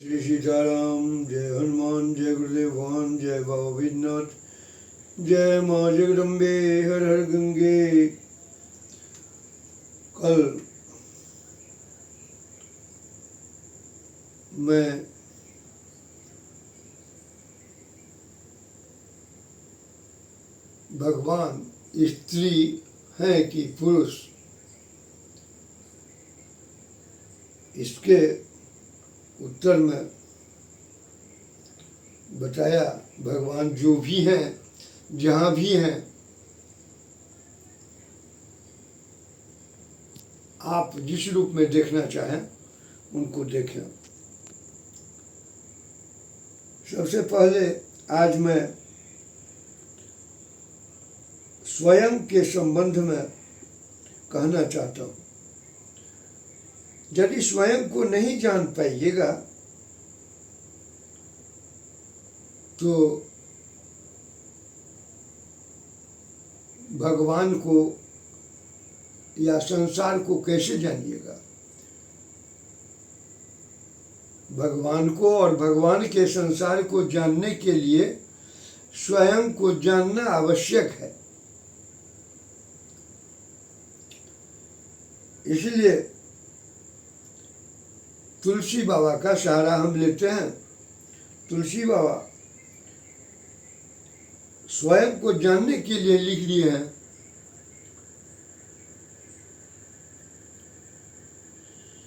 श्री सीताराम। जय हनुमान। जय गुरुदेव भगवान। जय बाबा विद्यनाथ। जय माँ जगदम्बे। हर हर गंगे। कल मैं भगवान स्त्री है कि पुरुष, इसके उत्तर में बताया भगवान जो भी हैं, जहाँ भी हैं, आप जिस रूप में देखना चाहें उनको देखें। सबसे पहले आज मैं स्वयं के संबंध में कहना चाहता हूँ। यदि स्वयं को नहीं जान पाइएगा तो भगवान को या संसार को कैसे जानिएगा। भगवान को और भगवान के संसार को जानने के लिए स्वयं को जानना आवश्यक है। इसलिए तुलसी बाबा का सहारा हम लेते हैं। तुलसी बाबा स्वयं को जानने के लिए लिख दिए हैं,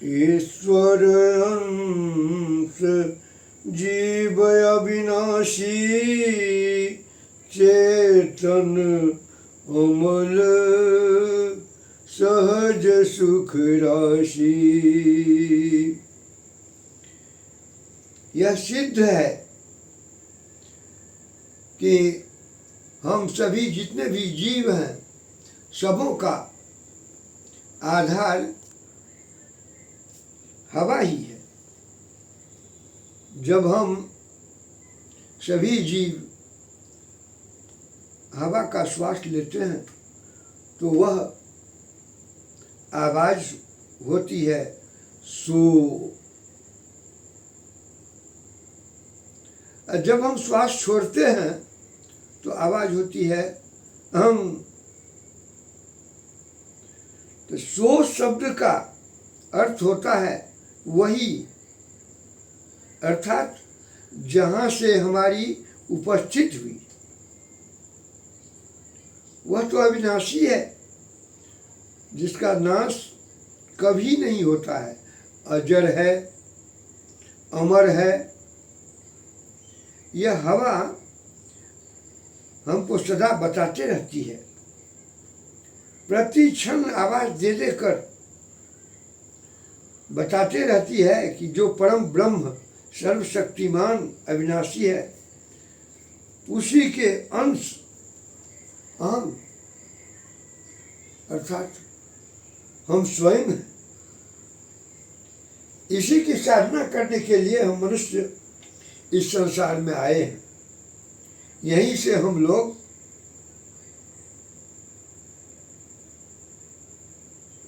ईश्वर अंश जीव अविनाशी चेतन अमल सहज सुख राशि। यह सिद्ध है कि हम सभी जितने भी जीव हैं, सबों का आधार हवा ही है। जब हम सभी जीव हवा का श्वास लेते हैं तो वह आवाज होती है सो। जब हम श्वास छोड़ते हैं तो आवाज होती है हम। तो सो शब्द का अर्थ होता है वही, अर्थात जहाँ से हमारी उपस्थित हुई वह तो अविनाशी है, जिसका नाश कभी नहीं होता है, अजर है, अमर है। यह हवा हमको सदा बताते रहती है, प्रति क्षण आवाज दे देकर बताते रहती है कि जो परम ब्रह्म सर्वशक्तिमान अविनाशी है, उसी के अंश हम अर्थात हम स्वयं हैं। इसी की साधना करने के लिए हम मनुष्य इस संसार में आए हैं। यहीं से हम लोग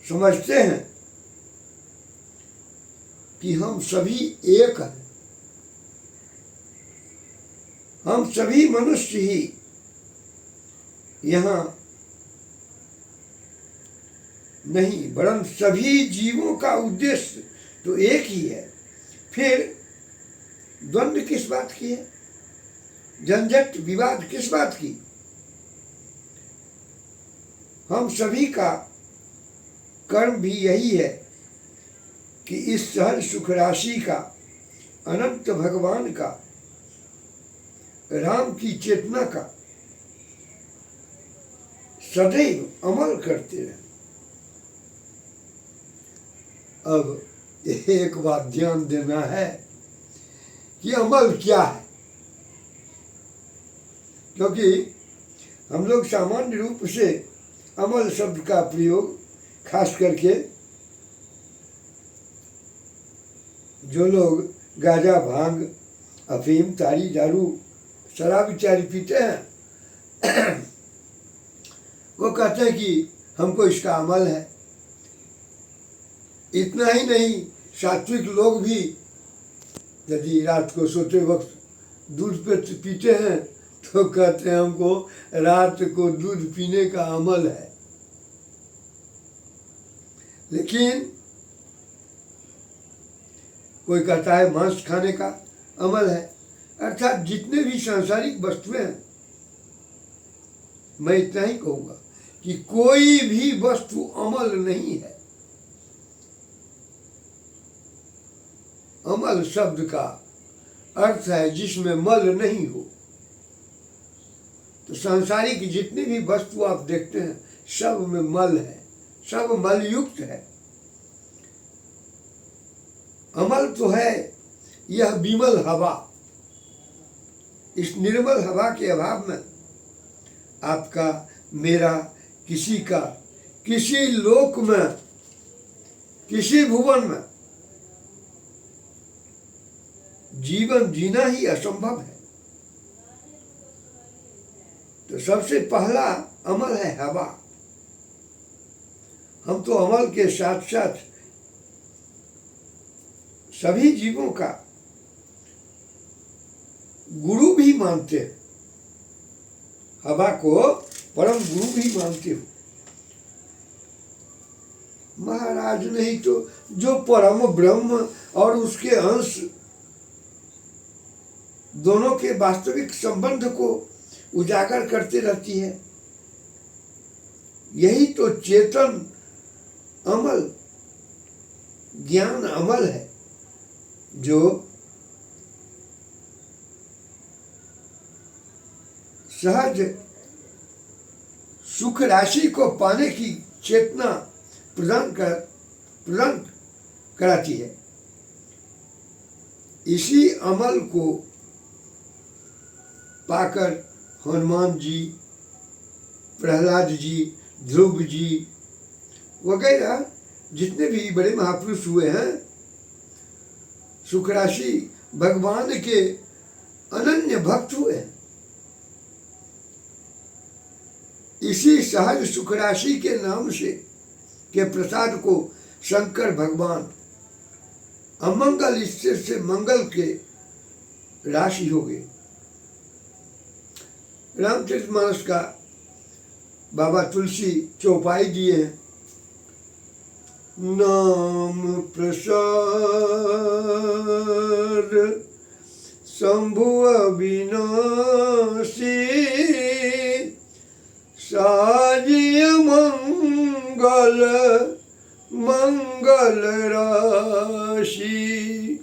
समझते हैं कि हम सभी एक हैं। हम सभी मनुष्य ही यहाँ नहीं, वरन सभी जीवों का उद्देश्य तो एक ही है। फिर द्वंद्व किस बात की है, झंझट विवाद किस बात की। हम सभी का कर्म भी यही है कि इस सहज सुख राशि का, अनंत भगवान का, राम की चेतना का सदैव अमल करते रहे। अब एक बात ध्यान देना है कि अमल क्या है, क्योंकि हम लोग सामान्य रूप से अमल शब्द का प्रयोग खास करके जो लोग गांजा, भांग, अफीम, ताड़ी, दारू, शराब इत्यादि पीते हैं वो कहते हैं कि हमको इसका अमल है। इतना ही नहीं, सात्विक लोग भी यदि रात को सोते वक्त दूध पीते हैं तो कहते हैं हमको रात को दूध पीने का अमल है। लेकिन कोई कहता है मांस खाने का अमल है। अर्थात जितने भी सांसारिक वस्तुएं हैं, मैं इतना ही कहूँगा कि कोई भी वस्तु अमल नहीं है। अमल शब्द का अर्थ है जिसमें मल नहीं हो। तो सांसारिक जितनी भी वस्तु आप देखते हैं सब में मल है, सब मलयुक्त है। अमल तो है यह विमल हवा। इस निर्मल हवा के अभाव में आपका, मेरा, किसी का, किसी लोक में, किसी भुवन में जीवन जीना ही असंभव है। तो सबसे पहला अमल है हवा। हम तो अमल के साथ साथ सभी जीवों का गुरु भी मानते हैं। हवा को परम गुरु भी मानते हो। महाराज नहीं तो जो परम ब्रह्म और उसके अंश दोनों के वास्तविक संबंध को उजागर करते रहती है। यही तो चेतन अमल, ज्ञान अमल है, जो सहज सुख राशि को पाने की चेतना प्रदान कराती है। इसी अमल को पाकर हनुमान जी, प्रहलाद जी, ध्रुव जी वगैरह जितने भी बड़े महापुरुष हुए हैं, सुख राशि भगवान के अनन्य भक्त हुए हैं। इसी सहज सुख राशि के नाम से के प्रसाद को शंकर भगवान अमंगल इससे से मंगल के राशि हो गए। रामचरितमानस का बाबा तुलसी चौपाई दिए हैं। नाम प्रसाद शंभु अविनाशी साजिय मंगल मंगल राशि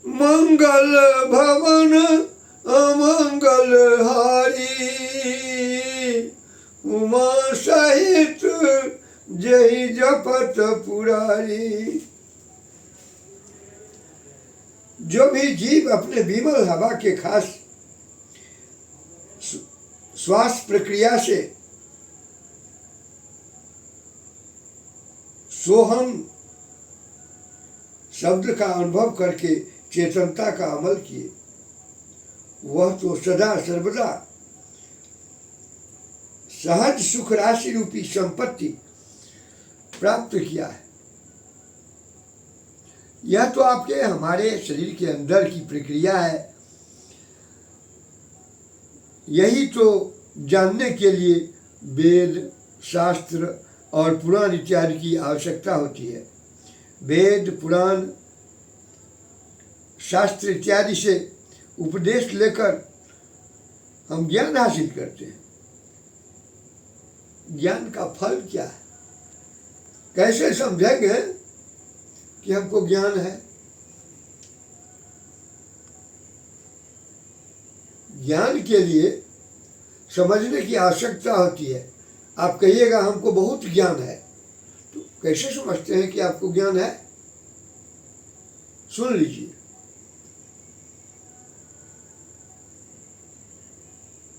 मंगल भवन अमंगल हारी उमा सहित जय जपत पुरारी। जो भी जीव अपने विमल हवा के खास श्वास प्रक्रिया से सोहम शब्द का अनुभव करके चेतनता का अमल किए, वह तो सदा सर्वदा सहज सुख राशि रूपी संपत्ति प्राप्त किया है। यह तो आपके हमारे शरीर के अंदर की प्रक्रिया है। यही तो जानने के लिए वेद, शास्त्र और पुराण इत्यादि की आवश्यकता होती है। वेद, पुराण, शास्त्र इत्यादि से उपदेश लेकर हम ज्ञान हासिल करते हैं। ज्ञान का फल क्या है? कैसे समझेंगे कि हमको ज्ञान है? ज्ञान के लिए समझने की आवश्यकता होती है। आप कहिएगा हमको बहुत ज्ञान है, तो कैसे समझते हैं कि आपको ज्ञान है? सुन लीजिए।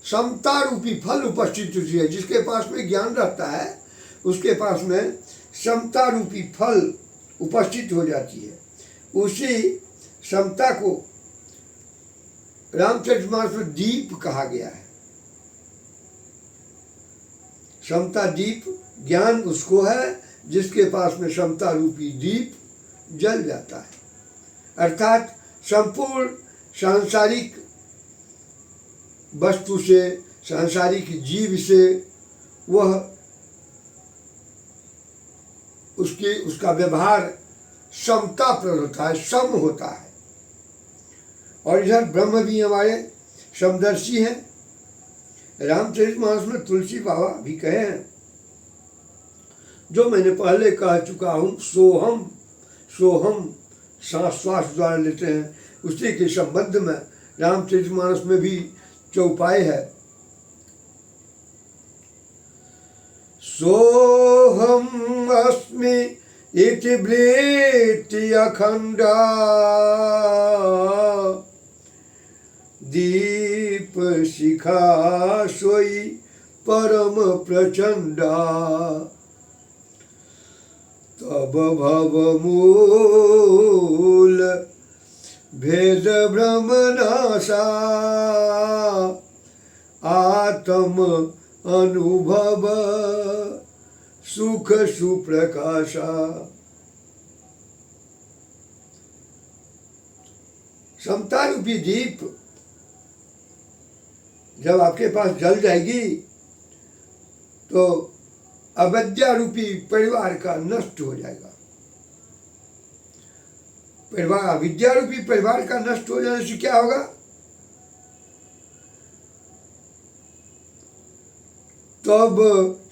समता रूपी फल उपस्थित होती है। जिसके पास में ज्ञान रहता है उसके पास में समता रूपी फल उपस्थित हो जाती है। उसी समता को रामचरितमानस में दीप कहा गया है। समता दीप, ज्ञान उसको है जिसके पास में समता रूपी दीप जल जाता है। अर्थात संपूर्ण सांसारिक वस्तु से, सांसारिक जीव से वह उसका व्यवहार समता प्रद होता है, सम होता है। और इधर ब्रह्म भी हमारे समदर्शी हैं। रामचरितमानस में तुलसी बाबा भी कहे हैं, जो मैंने पहले कह चुका हूँ, सोहम सोहम सांस श्वास द्वारा लेते हैं, उसी के संबंध में रामचरितमानस में भी चौपाई है। सोहम अस्मि इति वृत्ति अखंडा दीप शिखा सोई परम प्रचंडा तब भव मूल भेद ब्रह्म नाशा आत्म अनुभव सुख सुप्रकाशा। समता रूपी दीप जब आपके पास जल जाएगी तो अविद्या रूपी परिवार का नष्ट हो जाएगा। परिवार, अविद्या रूपी परिवार का नष्ट हो जाने से क्या होगा? तब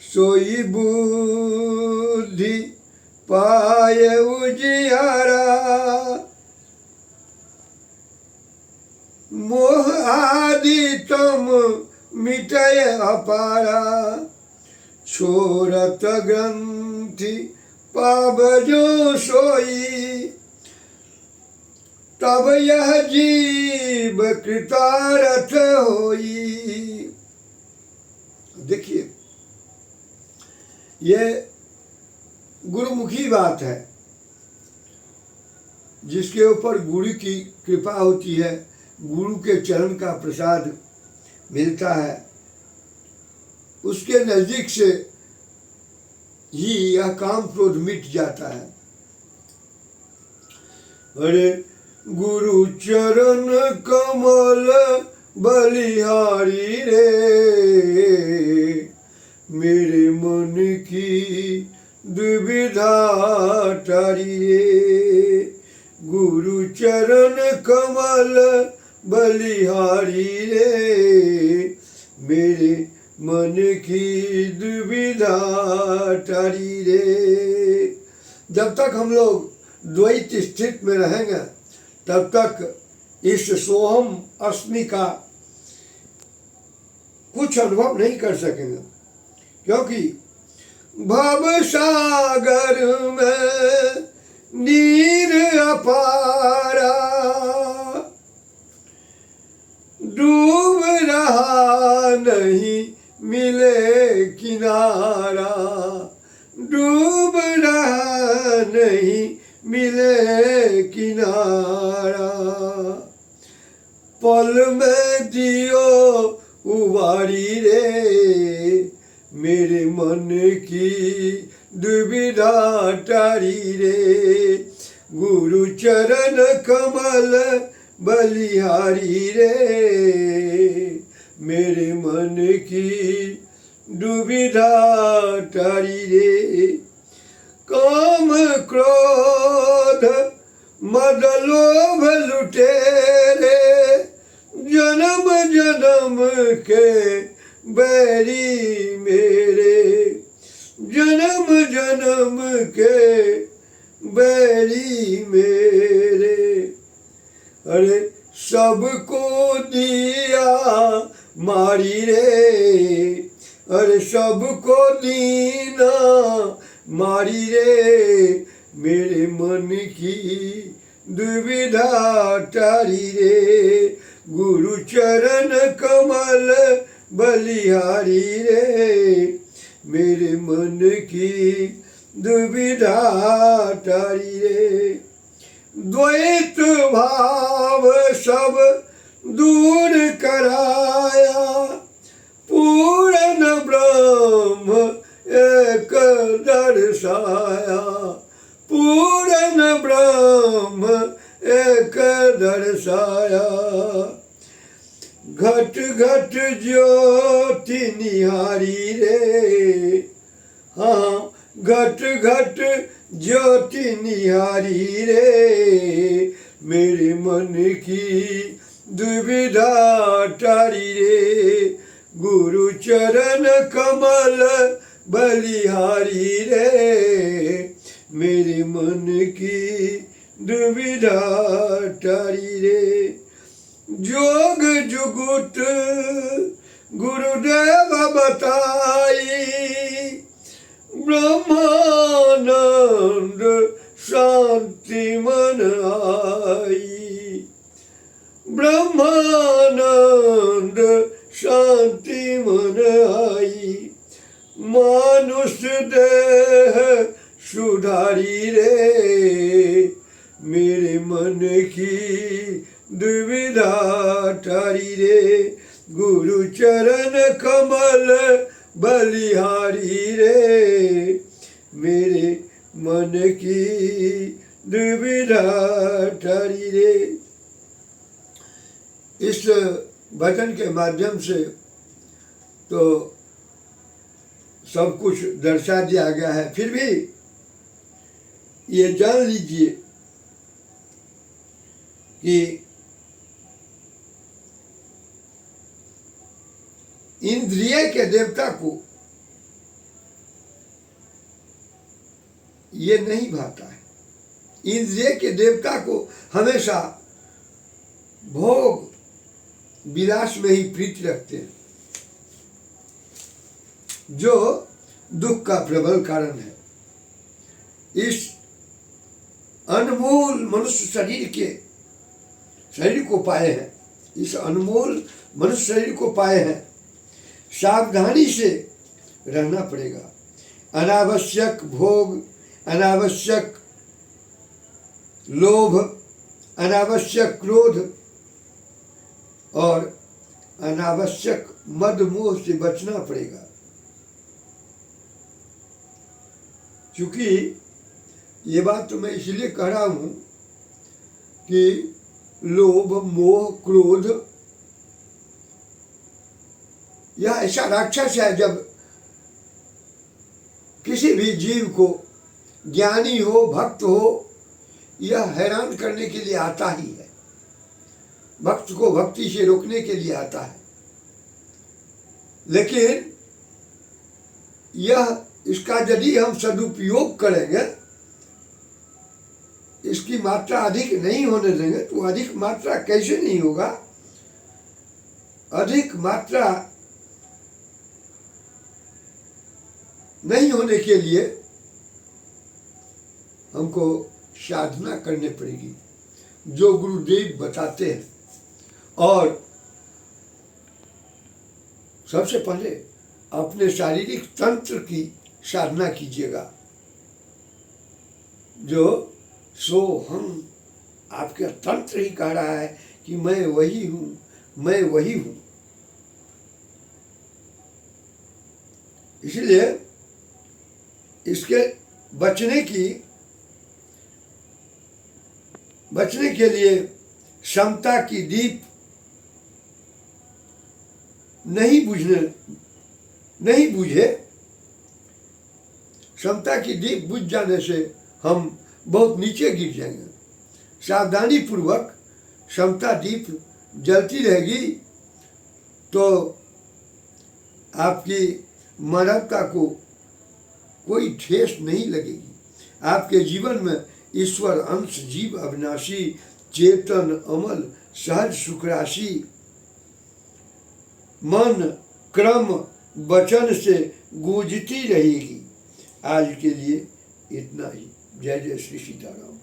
सोई बुद्धि पाए उजियारा मोह आदि तम मिटय अपारा छोरत ग्रंथि पावजो सोई तब यह जीव कृतार्थ होई। देखिए, ये गुरुमुखी बात है। जिसके ऊपर गुरु की कृपा होती है, गुरु के चरण का प्रसाद मिलता है, उसके नजदीक से ही यह काम क्रोध मिट जाता है। अरे गुरु चरण कमल बलिहारी रे मेरे मन की दुविधा टारी रे। गुरु चरण कमल बलिहारी रे मेरे मन की दुविधा टारी रे। जब तक हम लोग द्वैत स्थिति में रहेंगे तब तक इस सोहम अस्मि का कुछ अनुभव नहीं कर सकेंगे, क्योंकि भव सागर में नीर अपारा डूब रहा नहीं मिले किनारा डूब रहा नहीं मिले किनारा पल में दियो उबारी रे मेरे मन की दुविधा टारी रे। गुरु चरण कमल बलिहारी रे मेरे मन की दुविधा टारी रे। काम क्रोध मद लोभ लुटेरे जन्म जन्म के बैरी मेरे जन्म जन्म के बैरी मेरे। अरे सबको दिया मारी रे अरे सबको दीना मारी रे मेरे मन की दुविधा टारी रे। गुरु चरण कमल बलिहारी रे मेरे मन की दुविधा टारी रे। द्वैत भाव सब दूर कराया पूर्ण ब्रह्म एक दर्शाया पूरन ब्रह्म एक दर्शाया। घट घट ज्योति निहारी रे, हाँ घट घट ज्योति निहारी रे, मेरे मन की दुविधा टारी रे, गुरु चरण कमल बलिहारी रे, मेरे मन की दुविधा टारी रे। जोग जुगुट गुरुदेव बताई, ब्रह्मानंद शांति मन आई, ब्रह्मानंद शांति मन आई, मानुष देह सुधारी रे, मेरे मन की दुविधा टारी रे, गुरु चरण कमल बलिहारी रे, मेरे मन की दुविधा टारी रे। इस भजन के माध्यम से तो सब कुछ दर्शा दिया गया है, फिर भी ये जान लीजिए कि इंद्रिय के देवता को ये नहीं भाता है। इंद्रिय के देवता को हमेशा भोग विलास में ही प्रीति रखते हैं, जो दुख का प्रबल कारण है। इस अनमोल मनुष्य शरीर को पाए हैं, इस अनमोल मनुष्य शरीर को पाए हैं, सावधानी से रहना पड़ेगा। अनावश्यक भोग, अनावश्यक लोभ, अनावश्यक क्रोध और अनावश्यक मद मोह से बचना पड़ेगा। क्योंकि ये बात तो मैं इसलिए कह रहा हूं कि लोभ, मोह, क्रोध यह ऐसा राक्षस है, जब किसी भी जीव को, ज्ञानी हो भक्त हो, यह हैरान करने के लिए आता ही है, भक्त को भक्ति से रोकने के लिए आता है। लेकिन इसका यदि हम सदुपयोग करेंगे, इसकी मात्रा अधिक नहीं होने देंगे, तो अधिक मात्रा कैसे नहीं होगा? अधिक मात्रा नहीं होने के लिए हमको साधना करनी पड़ेगी, जो गुरुदेव बताते हैं। और सबसे पहले अपने शारीरिक तंत्र की साधना कीजिएगा, जो सो हम आपका तंत्र ही कह रहा है कि मैं वही हूं, मैं वही हूं। इसलिए इसके बचने के लिए क्षमता की दीप नहीं बुझे, क्षमता की दीप बुझ जाने से हम बहुत नीचे गिर जाएंगे। सावधानी पूर्वक क्षमता दीप जलती रहेगी तो आपकी मानवता को कोई ठेस नहीं लगेगी। आपके जीवन में ईश्वर अंश, जीव अविनाशी, चेतन, अमल, सहज सुखराशि, मन, क्रम, वचन से गूंजती रहेगी। आज के लिए इतना ही। जय जय श्री सीताराम।